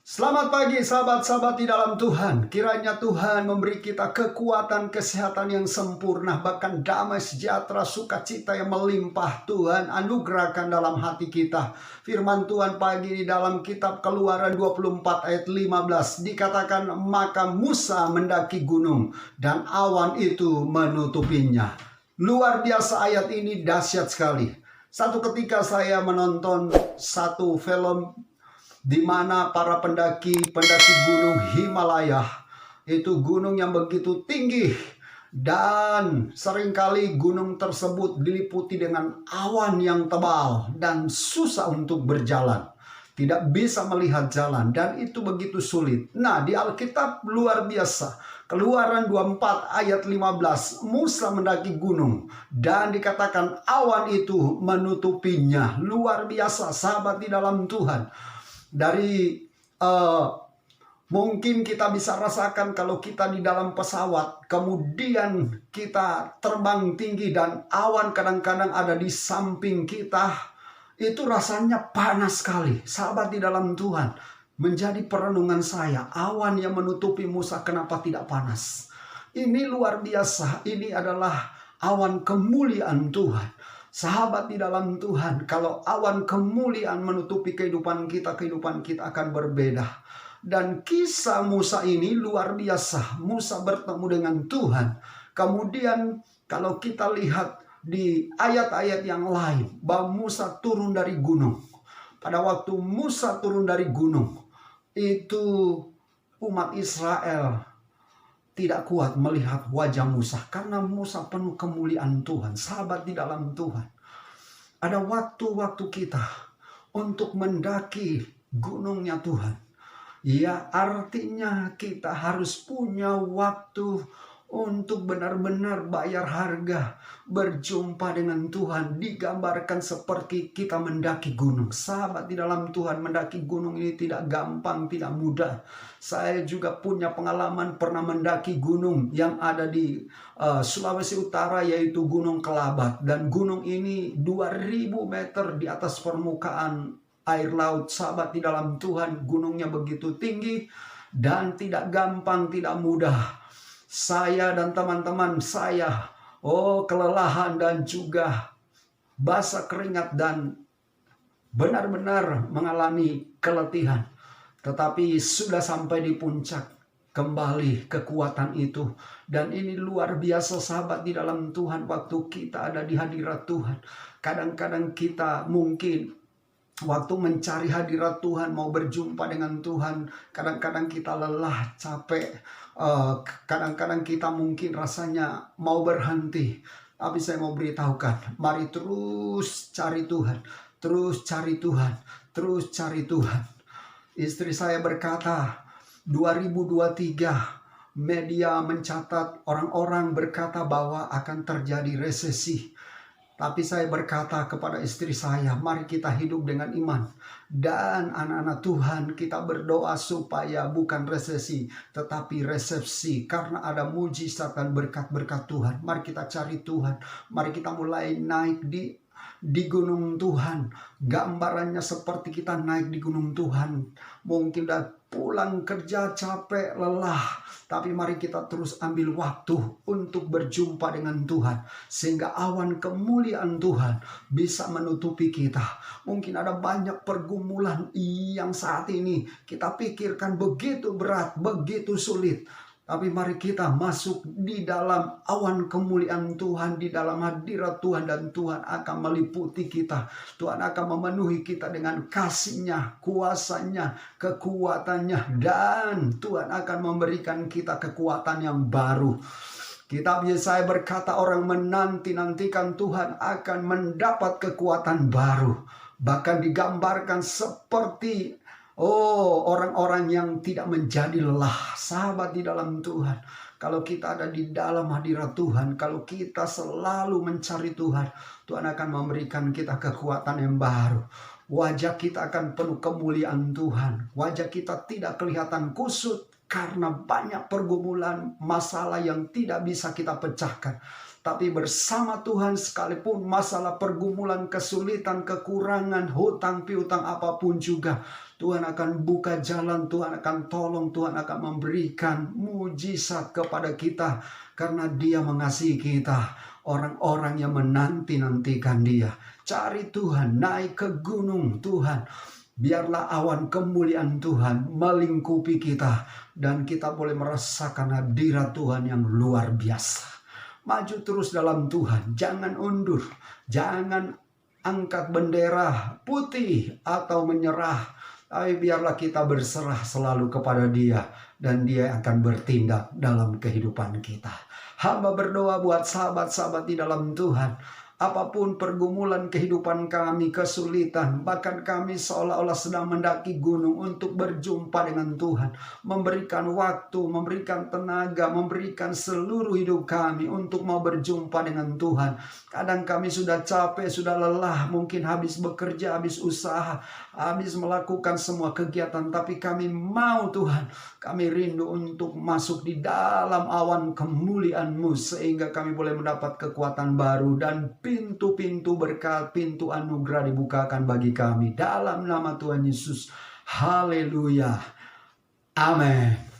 Selamat pagi sahabat-sahabat di dalam Tuhan. Kiranya Tuhan memberi kita kekuatan, kesehatan yang sempurna, bahkan damai, sejahtera, sukacita yang melimpah. Tuhan anugerahkan dalam hati kita. Firman Tuhan pagi di dalam kitab Keluaran 24 ayat 15 dikatakan, maka Musa mendaki gunung dan awan itu menutupinya. Luar biasa, ayat ini dahsyat sekali. Satu ketika saya menonton satu film di mana para pendaki gunung Himalaya, itu gunung yang begitu tinggi, dan seringkali gunung tersebut diliputi dengan awan yang tebal dan susah untuk berjalan, tidak bisa melihat jalan, dan itu begitu sulit. Nah, di Alkitab luar biasa, Keluaran 24 ayat 15, Musa mendaki gunung dan dikatakan awan itu menutupinya. Luar biasa sahabat di dalam Tuhan. Dari mungkin kita bisa rasakan kalau kita di dalam pesawat, kemudian kita terbang tinggi dan awan kadang-kadang ada di samping kita, itu rasanya panas sekali. Sahabat di dalam Tuhan, menjadi perenungan saya, awan yang menutupi Musa kenapa tidak panas? Ini luar biasa, ini adalah awan kemuliaan Tuhan. Sahabat di dalam Tuhan, kalau awan kemuliaan menutupi kehidupan kita akan berbeda. Dan kisah Musa ini luar biasa. Musa bertemu dengan Tuhan. Kemudian kalau kita lihat di ayat-ayat yang lain, bahwa Musa turun dari gunung. Pada waktu Musa turun dari gunung, itu umat Israel tidak kuat melihat wajah Musa, karena Musa penuh kemuliaan Tuhan. Sahabat di dalam Tuhan, ada waktu-waktu kita untuk mendaki gunungnya Tuhan. Ya, artinya kita harus punya waktu untuk benar-benar bayar harga, berjumpa dengan Tuhan. Digambarkan seperti kita mendaki gunung. Sahabat di dalam Tuhan, mendaki gunung ini tidak gampang, tidak mudah. Saya juga punya pengalaman pernah mendaki gunung yang ada di Sulawesi Utara, yaitu Gunung Kelabat. Dan gunung ini 2000 meter di atas permukaan air laut. Sahabat di dalam Tuhan, gunungnya begitu tinggi dan tidak gampang, tidak mudah. Saya dan teman-teman saya, kelelahan dan juga basah keringat dan benar-benar mengalami keletihan. Tetapi sudah sampai di puncak, kembali kekuatan itu. Dan ini luar biasa sahabat di dalam Tuhan, waktu kita ada di hadirat Tuhan. Kadang-kadang kita mungkin waktu mencari hadirat Tuhan, mau berjumpa dengan Tuhan, kadang-kadang kita lelah, capek. Kadang-kadang kita mungkin rasanya mau berhenti. Tapi saya mau beritahukan, mari terus cari Tuhan. Terus cari Tuhan. Terus cari Tuhan. Istri saya berkata, 2023 media mencatat, orang-orang berkata bahwa akan terjadi resesi. Tapi saya berkata kepada istri saya, mari kita hidup dengan iman. Dan anak-anak Tuhan, kita berdoa supaya bukan resesi, tetapi resepsi. Karena ada mujizat dan berkat-berkat Tuhan. Mari kita cari Tuhan. Mari kita mulai naik di gunung Tuhan. Gambarannya seperti kita naik di gunung Tuhan. Mungkin udah pulang kerja capek, lelah, tapi mari kita terus ambil waktu untuk berjumpa dengan Tuhan, sehingga awan kemuliaan Tuhan bisa menutupi kita. Mungkin ada banyak pergumulan yang saat ini kita pikirkan begitu berat, begitu sulit. Tapi mari kita masuk di dalam awan kemuliaan Tuhan, di dalam hadirat Tuhan, dan Tuhan akan meliputi kita. Tuhan akan memenuhi kita dengan kasih-Nya, kuasa-Nya, kekuatannya, dan Tuhan akan memberikan kita kekuatan yang baru. Kitab Yesaya berkata, orang menanti-nantikan Tuhan akan mendapat kekuatan baru. Bahkan digambarkan seperti orang-orang yang tidak menjadi lelah. Sahabat di dalam Tuhan, kalau kita ada di dalam hadirat Tuhan, kalau kita selalu mencari Tuhan, Tuhan akan memberikan kita kekuatan yang baru. Wajah kita akan penuh kemuliaan Tuhan. Wajah kita tidak kelihatan kusut karena banyak pergumulan, masalah yang tidak bisa kita pecahkan. Tapi bersama Tuhan, sekalipun masalah pergumulan, kesulitan, kekurangan, hutang piutang apapun juga, Tuhan akan buka jalan, Tuhan akan tolong, Tuhan akan memberikan mujizat kepada kita. Karena Dia mengasihi kita, orang-orang yang menanti-nantikan Dia. Cari Tuhan, naik ke gunung Tuhan. Biarlah awan kemuliaan Tuhan melingkupi kita, dan kita boleh merasakan hadirat Tuhan yang luar biasa. Maju terus dalam Tuhan, jangan undur, jangan angkat bendera putih atau menyerah. Tapi biarlah kita berserah selalu kepada Dia, dan Dia akan bertindak dalam kehidupan kita. Hamba berdoa buat sahabat-sahabat di dalam Tuhan. Apapun pergumulan kehidupan kami, kesulitan, bahkan kami seolah-olah sedang mendaki gunung untuk berjumpa dengan Tuhan. Memberikan waktu, memberikan tenaga, memberikan seluruh hidup kami untuk mau berjumpa dengan Tuhan. Kadang kami sudah capek, sudah lelah, mungkin habis bekerja, habis usaha, habis melakukan semua kegiatan. Tapi kami mau Tuhan, kami rindu untuk masuk di dalam awan kemuliaan-Mu, sehingga kami boleh mendapat kekuatan baru, dan pintu-pintu berkat, pintu anugerah dibukakan bagi kami. Dalam nama Tuhan Yesus. Haleluya. Amin.